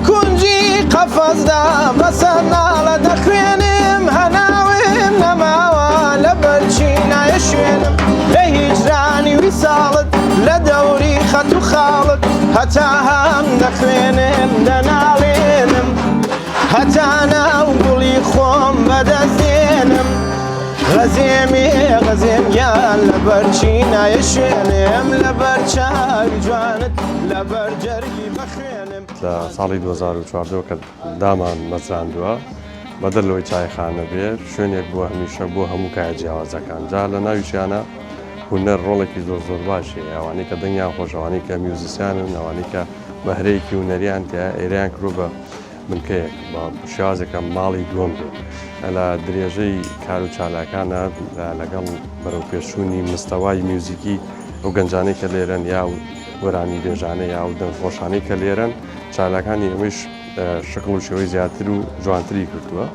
كونجي قفزدا بسنالا دخوينم هناويم نماوا لبرشينا يشوينم لهجراني وصالت لدوري خطو خالد هتا هم دخوينم دنالينم هتا انا وقولي خوم بدزينم غزيمي غزيم يا لبرشينا يشوينم لبرشاي جوانت لبرجري بخوينم ساڵی 2014 کە دامان مەزراندووە بەدەرلەوەی چایخانە بێ شوێنێک بۆ هەمیشە بۆ هەموو کای جیاوازەکان جا لە ناویشیانە هونەر ڕۆڵێکی زۆر باشی ئەوانەی کە دڵنیان خۆشەوانی کە میوزیسیانن ئەوانەی کە بەهرەیەکی هونەریان تیا ئێریان کرۆ بە بنکەیەک بە شێوازێکە ماڵی دووەم بێت لە درێژەی کار و چالاکانە لەگەڵ بەرەوپێشوونی مستەوای میوزیکی ئەو گەنجانەی کە لێرەن یا وەرانی بێژانە یا و دەنگخۆشانەی کە لێرەن چالاکانی ئەوەش شکڵ و شێوەی زیاتر و جوانتری کردووە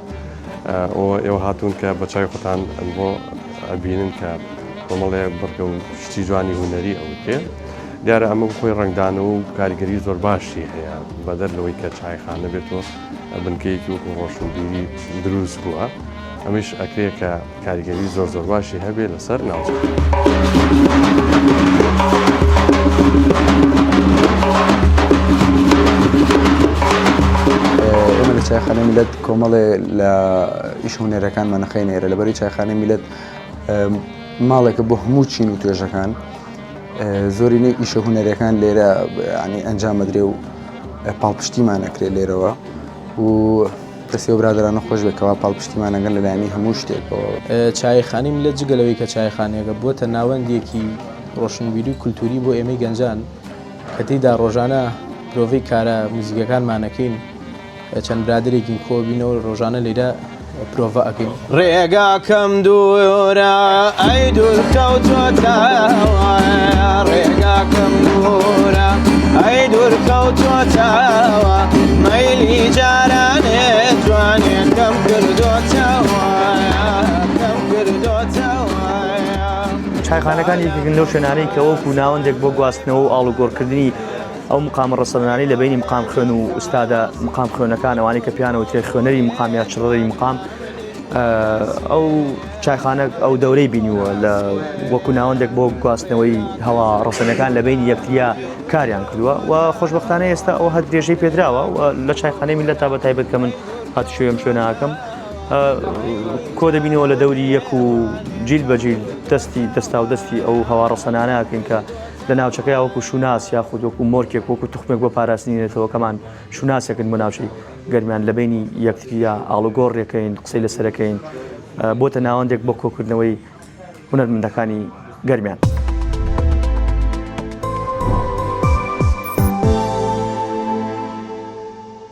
ئێوە هاتوون کە بە چای خۆتان بۆ ئەبینن کە کۆمەڵەیە بڕکە و شتی جوانی هونەری ئەو تێ دیارە ئەمە خۆی ڕنگدانەوە و کاریگەری زۆر باشی هەیە بەدەر لەوەی کە چایخانە بێتەوە بنکەیەکی وەکو ڕۆشنبیری دروست بووە ئەمیش ئەکرێ کە کاریگەری زۆر باشی هەبێ لەسەر ناوچە. ئێمە لە چایخانەی میلەت کۆمەڵێ لە ئیش هونەرەکانمان نەخەینێرە لەبەری چایخانەی میلەت ماڵێکە بۆ هەموو چین و توێژەکان زۆرینەی ئیشە هونەرەکان لێرە ینی ئەنجام ئەدرێ و پاڵپشتیمان ئەکرێت لێرەوە و دەستی و برادرانە خۆش بێکەوە پاڵپشتیمان ئەگەن لەلایەنی هەموو شتێکەوە. چایخانەی میلەت جگەلەوەی کە چایخانەیەکە بۆتە ناوەندێکی ڕۆشنبیری و کولتوری بۆ ئێمەی گەنجان کە تێیدا ڕۆژانە پرۆڤەی کارە موزیکەکانمانەکەین چەند برادرێکی کۆبینەوە ڕۆژانە لێرە پرۆڤە ئەەکەین. ڕێگاکەم دوورە ئەی دوورکەوتۆتەوە ڕێگاکەم دوورە ئەی دوورکەوتۆتەوە مەیلی جارانێت جوانێکم کردۆتەوە چایخانەکان یەکێکن لەو شوێنانەی کە وەکو ناوەندێک بۆ گواستنەوە و ئاڵوگۆڕکردنی ئەو مقامە ڕەسەنانی لە بینی مقام خوێن و ئوستادە مقام خوێنەکان ئەوانەی کە پیانەوە تێ خوێنەری مقام یا چڕەری مقام ئەو چایخانە ئەو دەورەی بینیوە لە وەکو ناوەندێک بۆ گواستنەوەی هەوا ڕەسەنەکان لە بینی یەکتریا کاریان کردووە و خۆشبەختانە ئێستا ئەو هەر درێژەی پێدراوە و لە چایخانەی میلەت تا بە تایبەت کە من هاتوشێوێم شوێنەکەم کۆ دەبینەوە لە دەوری یەک و جیل بە جیل دەستا و دەستی ئەو هەوا ڕەسەنانەکەین کە لە ناوچەکەی وەکو شوناس یاخود وەکو مۆرکێک وەکو توخمێک بۆ پاراستنیێتەوە کەمان شوناسێکن بۆ ناوچەی گەرمیان لە بینی یەکتریا ئاڵوگۆڕێکەکەین قسەی لەسەرەکەین بۆتە ناوەندێک بۆ کۆکردنەوەی هونەرمەندەکانی گەرمیان.